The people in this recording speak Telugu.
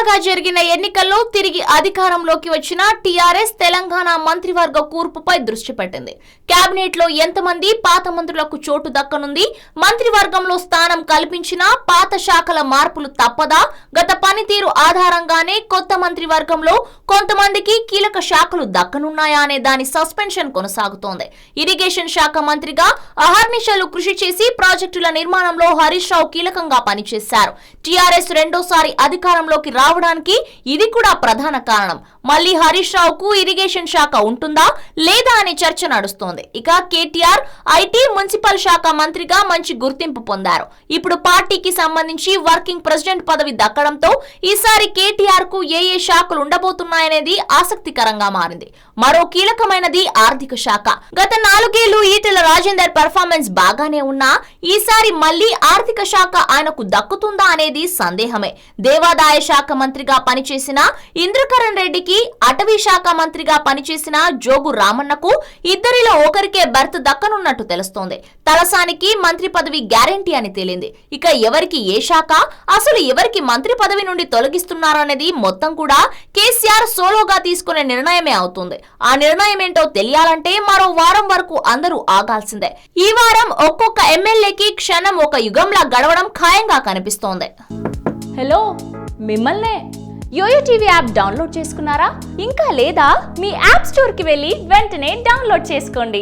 తాజాగా జరిగిన ఎన్నికల్లో తిరిగి అధికారంలోకి వచ్చిన టీఆర్ఎస్ తెలంగాణ మంత్రివర్గ కూర్పుపై దృష్టి పెట్టింది. కేబినెట్ లో ఎంతమంది పాత మంత్రులకు చోటు దక్కనుంది? మంత్రివర్గంలో స్థానం కల్పించినా పాత శాఖల మార్పులు తప్పదా? గత పనితీరు ఆధారంగానే కొత్త మంత్రివర్గంలో కొంతమందికి కీలక శాఖలు దక్కనున్నాయా అనే దాని సస్పెన్షన్ కొనసాగుతోంది. ఇరిగేషన్ శాఖ మంత్రిగా అహర్నిశలు కృషి చేసి ప్రాజెక్టుల నిర్మాణంలో హరీష్ రావు కీలకంగా పనిచేశారు. టీఆర్ఎస్ రెండోసారి అధికారంలోకి రావడానికి ఇది కూడా ప్రధాన కారణం. మళ్లీ హరీష్ రావుకు ఇరిగేషన్ శాఖ ఉంటుందా లేదా అనే చర్చ నడుస్తోంది. ఇక కేటీఆర్ ఐటీ మున్సిపల్ శాఖ మంత్రిగా మంచి గుర్తింపు పొందారు. ఇప్పుడు పార్టీకి సంబంధించి వర్కింగ్ ప్రెసిడెంట్ పదవి దక్కడంతో ఈసారి కేటీఆర్ కు ఏ శాఖలు ఉండబోతున్నాయనేది ఆసక్తికరంగా మారింది. మరో కీలకమైనది ఆర్థిక శాఖ. గత 4 ఏళ్లు ఈటెల రాజేందర్ పెర్ఫార్మెన్స్ బాగానే ఉన్నా ఈసారి మళ్లీ ఆర్థిక శాఖ ఆయనకు దక్కుతుందా అనేది సందేహమే. దేవాదాయ శాఖ మంత్రిగా పనిచేసిన ఇంద్రకరణ్ రెడ్డికి, అటవీ శాఖ మంత్రిగా పనిచేసిన జోగు రామన్నకు ఇద్దరిలో ఒకరికే బెర్త్ దక్కనున్నట్టు తెలుస్తోంది. తలసానికి మంత్రి పదవి గ్యారెంటీ అని తేలింది. ఇక ఎవరికి ఏ శాఖ, అసలు ఎవరికి మంత్రి పదవి నుండి తొలగిస్తున్నారనేది మొత్తం కూడా కేసీఆర్ సోలోగా తీసుకునే నిర్ణయమే అవుతుంది. ఆ నిర్ణయం ఏంటో తెలియాలంటే మరో వారం వరకు అందరూ ఆగాల్సిందే. ఈ వారం ఒక్కొక్క ఎమ్మెల్యేకి క్షణం ఒక యుగంలా గడవడం ఖాయంగా కనిపిస్తోంది. హలో, మిమ్మల్నే. యోయో టీవీ యాప్ డౌన్లోడ్ చేసుకున్నారా? ఇంకా లేదా? మీ యాప్ స్టోర్ కి వెళ్ళి వెంటనే డౌన్లోడ్ చేసుకోండి.